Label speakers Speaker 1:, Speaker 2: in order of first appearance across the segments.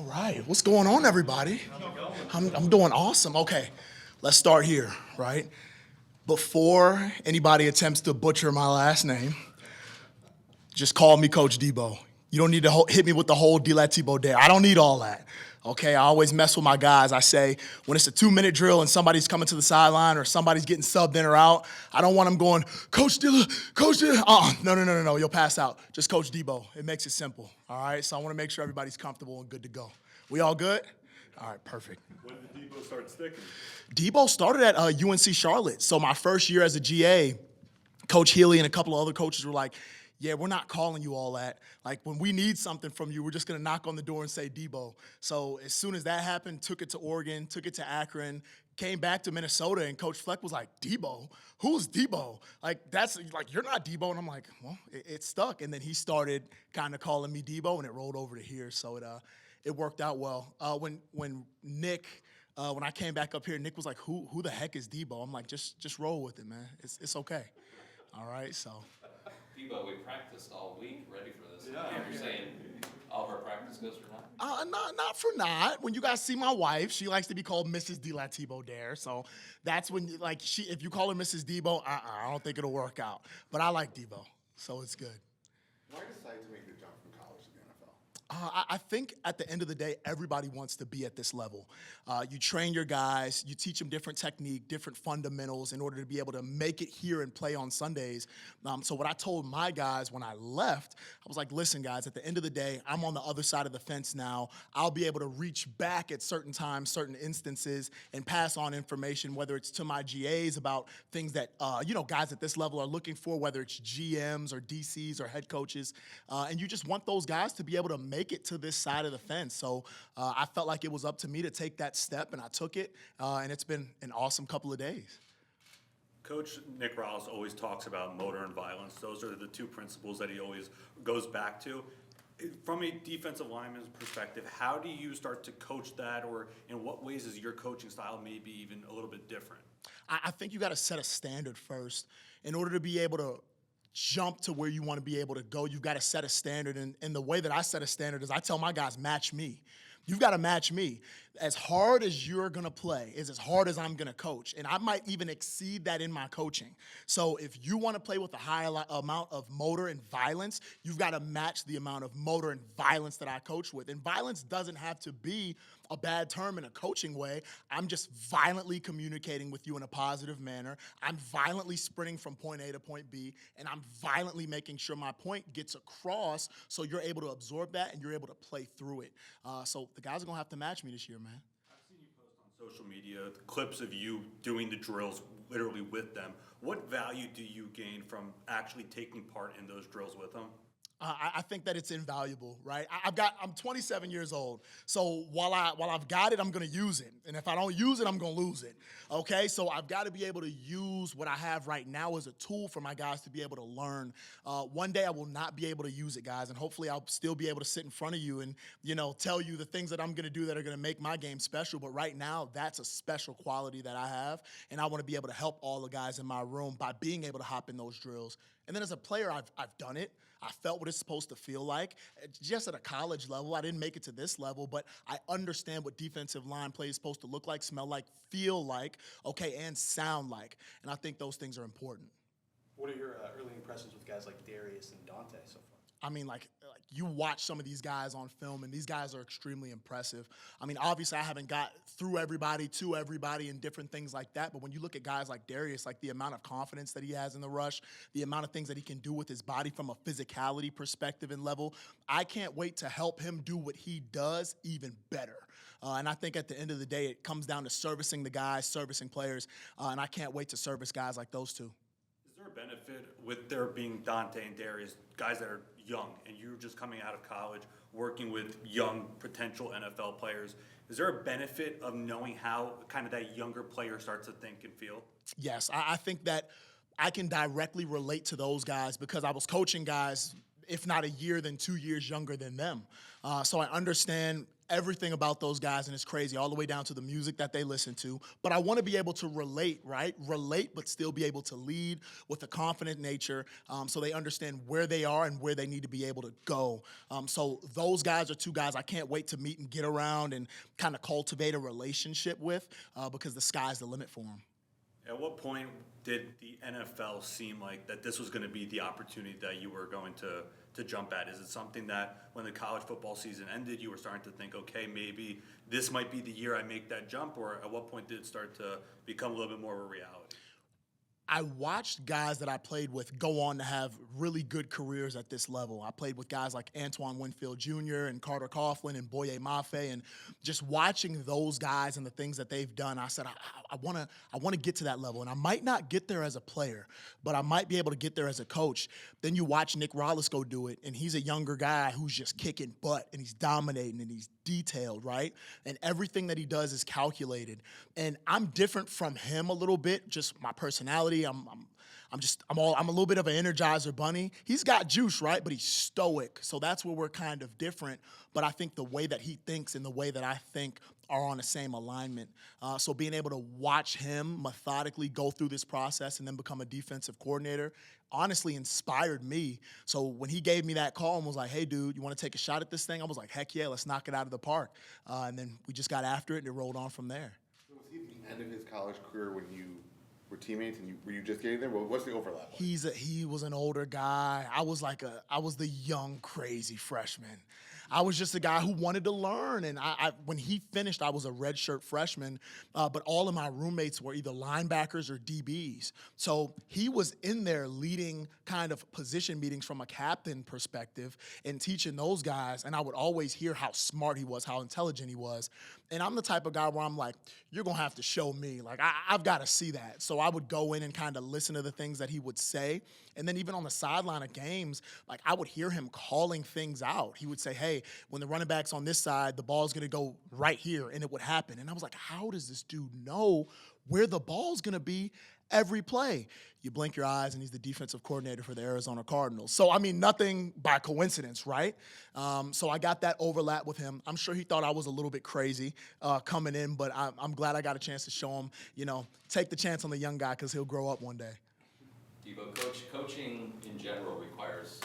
Speaker 1: All right, what's going on, everybody? I'm doing awesome. Okay, let's start here, right? Before anybody attempts to butcher my last name, just call me Coach Debo. You don't need to hit me with the whole DeLattiboudere. I don't need all that. Okay, I always mess with my guys. I say when it's a 2-minute drill and somebody's coming to the sideline or somebody's getting subbed in or out, I don't want them going, Coach Dilla, Coach Dilla. No. You'll pass out. Just Coach Debo. It makes it simple. All right, so I want to make sure everybody's comfortable and good to go. We all good? All right, perfect.
Speaker 2: When did Debo start sticking?
Speaker 1: Debo started at UNC Charlotte. So my first year as a GA, Coach Healy and a couple of other coaches were like, yeah, we're not calling you all that. Like, when we need something from you, we're just going to knock on the door and say Debo. So as soon as that happened, took it to Oregon, took it to Akron, came back to Minnesota, and Coach Fleck was like, Debo? Who's Debo? You're not Debo. And I'm like, well, it stuck. And then he started kind of calling me Debo, and it rolled over to here. So it worked out well. When I came back up here, Nick was like, who the heck is Debo? I'm like, just roll with it, man. It's okay. All right, so.
Speaker 3: Debo, we practiced all week ready for this. Yeah. You're saying all of our practice goes for nothing?
Speaker 1: Not for naught. When you guys see my wife, she likes to be called Mrs. DeLattiboudere. So that's when, if you call her Mrs. Debo, I don't think it'll work out. But I like Debo, so it's good.
Speaker 4: Why decide to make the jump from college to the NFL?
Speaker 1: I think at the end of the day, everybody wants to be at this level. You train your guys, you teach them different technique, different fundamentals in order to be able to make it here and play on Sundays. So what I told my guys when I left, I was like, listen, guys, at the end of the day, I'm on the other side of the fence now. I'll be able to reach back at certain times, certain instances, and pass on information, whether it's to my GAs about things that, guys at this level are looking for, whether it's GMs or DCs or head coaches. And you just want those guys to be able to make it to this side of the fence. So I felt like it was up to me to take that step, and I took it, and it's been an awesome couple of days.
Speaker 2: Coach Nick Ross always talks about motor and violence. Those are the two principles that he always goes back to. From a defensive lineman's perspective, how do you start to coach that, or in what ways is your coaching style maybe even a little bit different?
Speaker 1: I think you got to set a standard first. In order to be able to jump to where you want to be able to go, you've got to set a standard. And the way that I set a standard is I tell my guys, match me. You've got to match me. As hard as you're going to play is as hard as I'm going to coach. And I might even exceed that in my coaching. So if you want to play with a high amount of motor and violence, you've got to match the amount of motor and violence that I coach with. And violence doesn't have to be a bad term in a coaching way. I'm just violently communicating with you in a positive manner. I'm violently sprinting from point A to point B, and I'm violently making sure my point gets across so you're able to absorb that and you're able to play through it. So the guys are going to have to match me this year, man.
Speaker 2: I've seen you post on social media clips of you doing the drills literally with them. What value do you gain from actually taking part in those drills with them?
Speaker 1: I think that it's invaluable, right? I'm 27 years old, so while I've got it, I'm going to use it, and if I don't use it, I'm going to lose it. Okay, so I've got to be able to use what I have right now as a tool for my guys to be able to learn. One day I will not be able to use it, guys, and hopefully I'll still be able to sit in front of you and tell you the things that I'm going to do that are going to make my game special. But right now, that's a special quality that I have, and I want to be able to help all the guys in my room by being able to hop in those drills. And then as a player, I've done it. I felt what it's supposed to feel like. Just at a college level, I didn't make it to this level, but I understand what defensive line play is supposed to look like, smell like, feel like, okay, and sound like. And I think those things are important.
Speaker 5: What are your early impressions with guys like Darius and Dante so far?
Speaker 1: I mean, like you watch some of these guys on film, and these guys are extremely impressive. I mean, obviously, I haven't got through everybody, to everybody, and different things like that. But when you look at guys like Darius, like the amount of confidence that he has in the rush, the amount of things that he can do with his body from a physicality perspective and level, I can't wait to help him do what he does even better. And I think at the end of the day, it comes down to servicing the guys, servicing players, and I can't wait to service guys like those two.
Speaker 2: Is there a benefit with there being Dante and Darius, guys that are young, and you're just coming out of college, working with young potential NFL players? Is there a benefit of knowing how kind of that younger player starts to think and feel?
Speaker 1: Yes, I think that I can directly relate to those guys because I was coaching guys, if not a year, then 2 years younger than them. So I understand everything about those guys, and it's crazy, all the way down to the music that they listen to. But I want to be able to relate, right? Relate, but still be able to lead with a confident nature, so they understand where they are and where they need to be able to go. So those guys are two guys I can't wait to meet and get around and kind of cultivate a relationship with, because the sky's the limit for them.
Speaker 2: At what point did the NFL seem like that this was going to be the opportunity that you were going to jump at? Is it something that when the college football season ended, you were starting to think, okay, maybe this might be the year I make that jump, or at what point did it start to become a little bit more of a reality?
Speaker 1: I watched guys that I played with go on to have really good careers at this level. I played with guys like Antoine Winfield Jr. and Carter Coughlin and Boye Mafe, and just watching those guys and the things that they've done, I said, I want to get to that level. And I might not get there as a player, but I might be able to get there as a coach. Then you watch Nick Rollis go do it, and he's a younger guy who's just kicking butt, and he's dominating, and he's detailed, right? And everything that he does is calculated. And I'm different from him a little bit, just my personality. I'm a little bit of an Energizer bunny. He's got juice, right? But he's stoic. So that's where we're kind of different. But I think the way that he thinks and the way that I think are on the same alignment. So being able to watch him methodically go through this process and then become a defensive coordinator honestly inspired me. So when he gave me that call and was like, hey, dude, you want to take a shot at this thing? I was like, heck yeah, let's knock it out of the park. And then we just got after it, and it rolled on from there.
Speaker 4: So was he at the end of his college career when you were teammates, and were you just getting there? What's the overlap like?
Speaker 1: He was an older guy. I was the young, crazy freshman. I was just a guy who wanted to learn. And when he finished, I was a redshirt freshman, but all of my roommates were either linebackers or DBs. So he was in there leading kind of position meetings from a captain perspective and teaching those guys. And I would always hear how smart he was, how intelligent he was. And I'm the type of guy where I'm like, you're going to have to show me. Like, I've got to see that. So I would go in and kind of listen to the things that he would say. And then even on the sideline of games, like, I would hear him calling things out. He would say, hey, when the running back's on this side, the ball's going to go right here, and it would happen. And I was like, how does this dude know where the ball's going to be every play? You blink your eyes, and he's the defensive coordinator for the Arizona Cardinals. So, I mean, nothing by coincidence, right? So I got that overlap with him. I'm sure he thought I was a little bit crazy coming in, but I'm glad I got a chance to show him, take the chance on the young guy because he'll grow up one day.
Speaker 3: Debo, coaching in general requires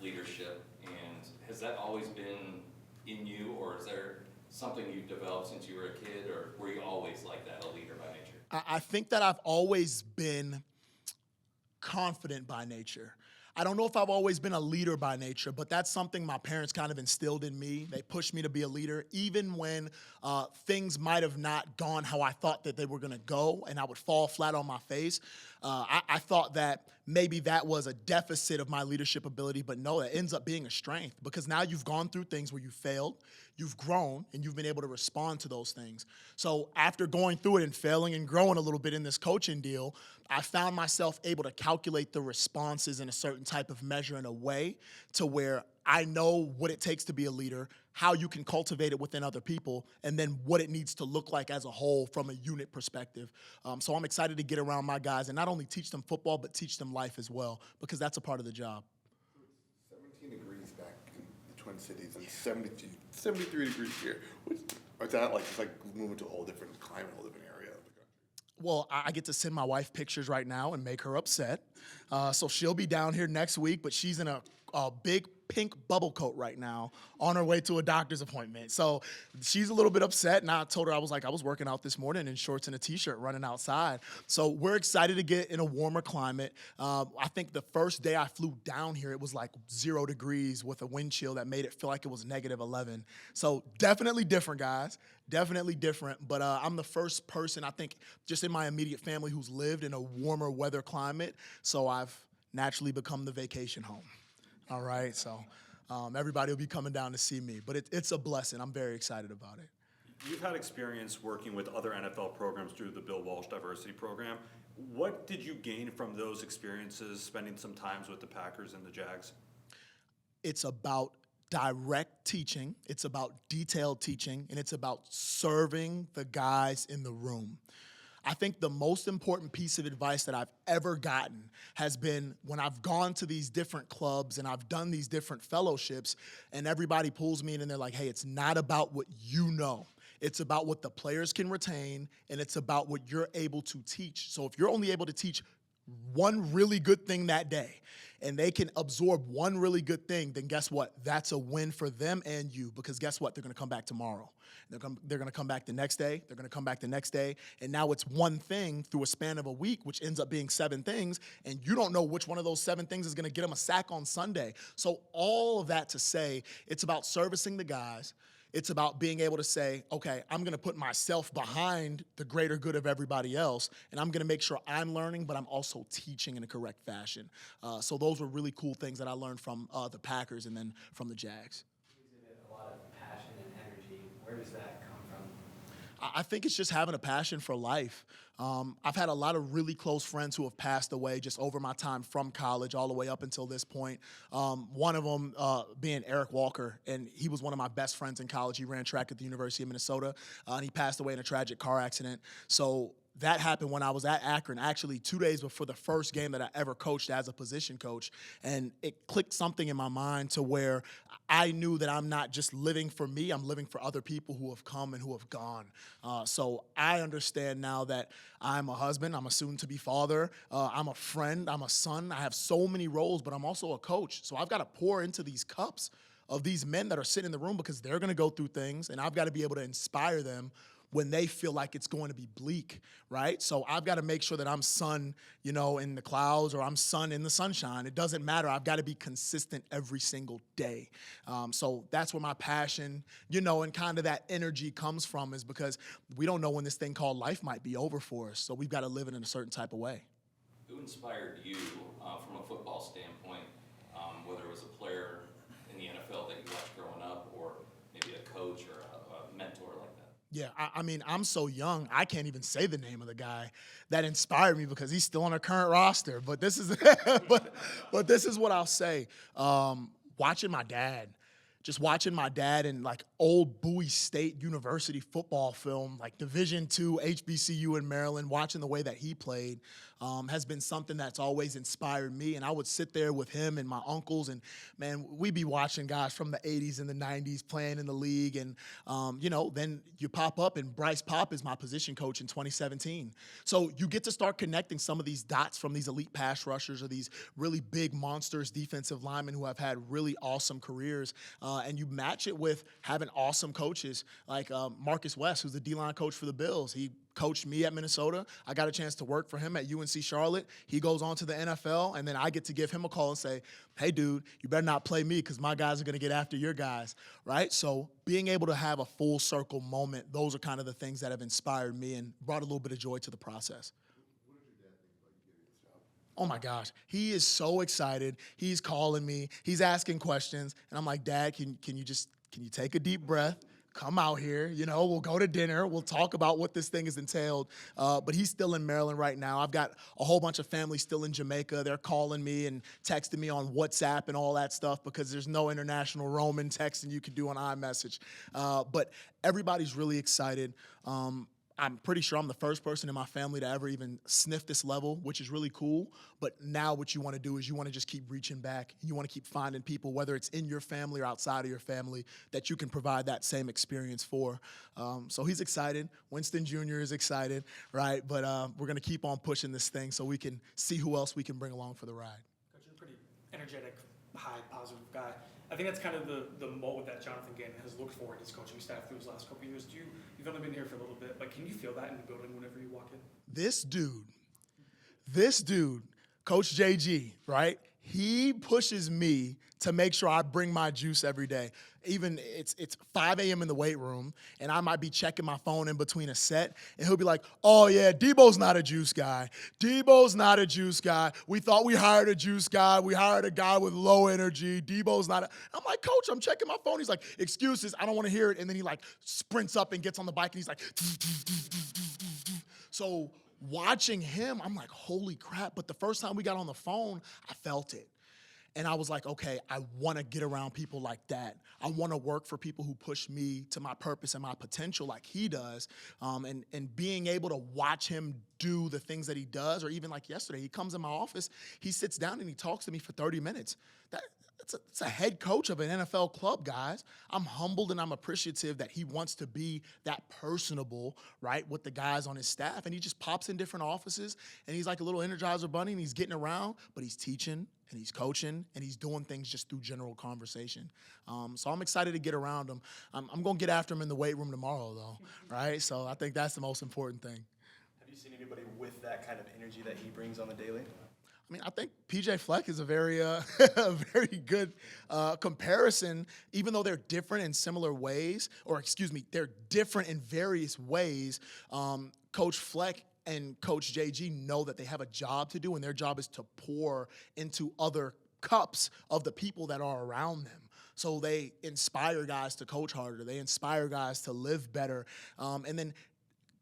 Speaker 3: leadership, and has that always been in you, or is there something you've developed since you were a kid, or were you always like that, a leader by nature?
Speaker 1: I think that I've always been confident by nature. I don't know if I've always been a leader by nature, but that's something my parents kind of instilled in me. They pushed me to be a leader, even when things might have not gone how I thought that they were going to go, and I would fall flat on my face. I thought that maybe that was a deficit of my leadership ability, but no, it ends up being a strength, because now you've gone through things where you failed, you've grown, and you've been able to respond to those things. So after going through it and failing and growing a little bit in this coaching deal, I found myself able to calculate the responses in a certain type of measure in a way to where I know what it takes to be a leader, how you can cultivate it within other people, and then what it needs to look like as a whole from a unit perspective. So I'm excited to get around my guys and not only teach them football, but teach them life as well, because that's a part of the job.
Speaker 4: 17 degrees back in the Twin Cities and 73 degrees here. Is that like, it's like moving to a whole different climate, a whole different area of the country?
Speaker 1: Well, I get to send my wife pictures right now and make her upset. So she'll be down here next week, but she's in a big pink bubble coat right now on her way to a doctor's appointment. So she's a little bit upset, and I told her, I was working out this morning in shorts and a T-shirt running outside. So we're excited to get in a warmer climate. I think the first day I flew down here, it was like 0 degrees with a wind chill that made it feel like it was -11. So definitely different, guys. Definitely different. But I'm the first person, I think, just in my immediate family who's lived in a warmer weather climate. So I've naturally become the vacation home. All right, so everybody will be coming down to see me. But it's a blessing. I'm very excited about it.
Speaker 2: You've had experience working with other NFL programs through the Bill Walsh Diversity Program. What did you gain from those experiences, spending some times with the Packers and the Jags?
Speaker 1: It's about direct teaching, it's about detailed teaching, and it's about serving the guys in the room. I think the most important piece of advice that I've ever gotten has been when I've gone to these different clubs and I've done these different fellowships, and everybody pulls me in and they're like, hey, it's not about what you know. It's about what the players can retain, and it's about what you're able to teach. So if you're only able to teach one really good thing that day, and they can absorb one really good thing, then guess what? That's a win for them and you, because guess what? They're going to come back tomorrow. They're going to come back the next day. They're going to come back the next day. And now it's one thing through a span of a week, which ends up being 7 things, and you don't know which one of those 7 things is going to get them a sack on Sunday. So all of that to say, it's about servicing the guys. It's about being able to say, okay, I'm going to put myself behind the greater good of everybody else, and I'm going to make sure I'm learning, but I'm also teaching in a correct fashion. So those were really cool things that I learned from the Packers and then from the Jags.
Speaker 6: You exhibit a lot of passion and energy. Where does that come from?
Speaker 1: I think it's just having a passion for life. I've had a lot of really close friends who have passed away just over my time from college all the way up until this point. One of them being Eric Walker, and he was one of my best friends in college. He ran track at the University of Minnesota, and he passed away in a tragic car accident. So that happened when I was at Akron, actually 2 days before the first game that I ever coached as a position coach. And it clicked something in my mind to where I knew that I'm not just living for me, I'm living for other people who have come and who have gone. So I understand now that I'm a husband, I'm a soon-to-be father, I'm a friend, I'm a son. I have so many roles, but I'm also a coach. So I've got to pour into these cups of these men that are sitting in the room because they're going to go through things, and I've got to be able to inspire them when they feel like it's going to be bleak, right? So I've got to make sure that I'm sun, in the clouds, or I'm sun in the sunshine. It doesn't matter. I've got to be consistent every single day. So that's where my passion, and kind of that energy comes from, is because we don't know when this thing called life might be over for us. So we've got to live it in a certain type of way.
Speaker 3: Who inspired you from a football standpoint, whether it was a player in the NFL that you watched growing up, or maybe a coach or a mentor like that?
Speaker 1: Yeah, I mean, I'm so young, I can't even say the name of the guy that inspired me because he's still on our current roster. But this is, but this is what I'll say. Watching my dad, just watching my dad in like old Bowie State University football film, like Division II HBCU in Maryland, watching the way that he played has been something that's always inspired me. And I would sit there with him and my uncles, and man, we'd be watching guys from the 80s and the 90s playing in the league. And, then you pop up, and Bryce Pop is my position coach in 2017. So you get to start connecting some of these dots from these elite pass rushers or these really big monsters defensive linemen who have had really awesome careers. And you match it with having awesome coaches like Marcus West, who's the D-line coach for the Bills. He coached me at Minnesota. I got a chance to work for him at UNC Charlotte. He goes on to the NFL, and then I get to give him a call and say, hey, dude, you better not play me because my guys are going to get after your guys, right? So being able to have a full circle moment, those are kind of the things that have inspired me and brought a little bit of joy to the process. Oh my gosh, he is so excited. He's calling me. He's asking questions, and I'm like, Dad, can you take a deep breath? Come out here, we'll go to dinner. We'll talk about what this thing has entailed. But he's still in Maryland right now. I've got a whole bunch of family still in Jamaica. They're calling me and texting me on WhatsApp and all that stuff because there's no international roaming texting you can do on iMessage. But everybody's really excited. I'm pretty sure I'm the first person in my family to ever even sniff this level, which is really cool. But now what you want to do is you want to just keep reaching back. You want to keep finding people, whether it's in your family or outside of your family, that you can provide that same experience for. So he's excited. Winston Jr. is excited, right? But we're going to keep on pushing this thing so we can see who else we can bring along for the ride.
Speaker 5: Coach, you're a pretty energetic, high, positive guy. I think that's kind of the mold that Jonathan Gannon has looked for in his coaching staff through his last couple of years. You've only been here for a little bit, but can you feel that in the building whenever you walk in?
Speaker 1: This dude, Coach JG, right? He pushes me to make sure I bring my juice every day. Even it's 5 a.m. in the weight room, and I might be checking my phone in between a set, and he'll be like, oh, yeah, Debo's not a juice guy. Debo's not a juice guy. We thought we hired a juice guy. We hired a guy with low energy. Debo's not a... I'm like, Coach, I'm checking my phone. He's like, excuses, I don't want to hear it. And then he, sprints up and gets on the bike, and he's like... So watching him, I'm like, holy crap. But the first time we got on the phone, I felt it. And I was like, okay, I want to get around people like that. I want to work for people who push me to my purpose and my potential like he does. And being able to watch him do the things that he does, or even like yesterday, he comes in my office, he sits down and he talks to me for 30 minutes. It's a head coach of an NFL club, guys. I'm humbled and I'm appreciative that he wants to be that personable, right, with the guys on his staff. And he just pops in different offices, and he's like a little Energizer bunny, and he's getting around, but he's teaching and he's coaching and he's doing things just through general conversation. So I'm excited to get around him. I'm going to get after him in the weight room tomorrow, though, right? So I think that's the most important thing.
Speaker 7: Have you seen anybody with that kind of energy that he brings on the daily?
Speaker 1: I mean, I think PJ Fleck is a very, a very good comparison, even though they're different in similar ways, or excuse me, they're different in various ways. Coach Fleck and Coach JG know that they have a job to do, and their job is to pour into other cups of the people that are around them. So they inspire guys to coach harder. They inspire guys to live better. And then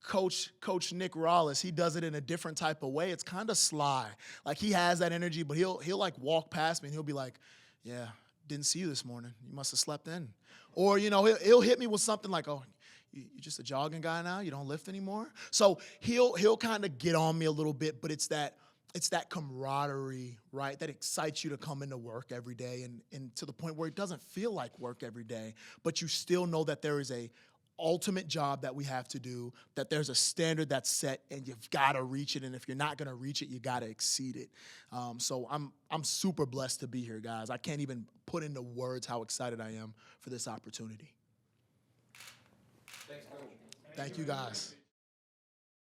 Speaker 1: Coach Nick Rawlis, he does it in a different type of way. It's kind of sly. Like, he has that energy, but he'll like walk past me and he'll be like, yeah, didn't see you this morning. You must have slept in. Or, you know, he'll hit me with something like, oh, you're just a jogging guy now? You don't lift anymore? So he'll kind of get on me a little bit, but it's that camaraderie, right, that excites you to come into work every day, and to the point where it doesn't feel like work every day, but you still know that there is a ultimate job that we have to do, that there's a standard that's set, and you've got to reach it, and if you're not going to reach it, you got to exceed it. So I'm super blessed to be here, guys. I can't even put into words how excited I am for this opportunity.
Speaker 6: Thanks, Coach.
Speaker 1: Thank you, guys.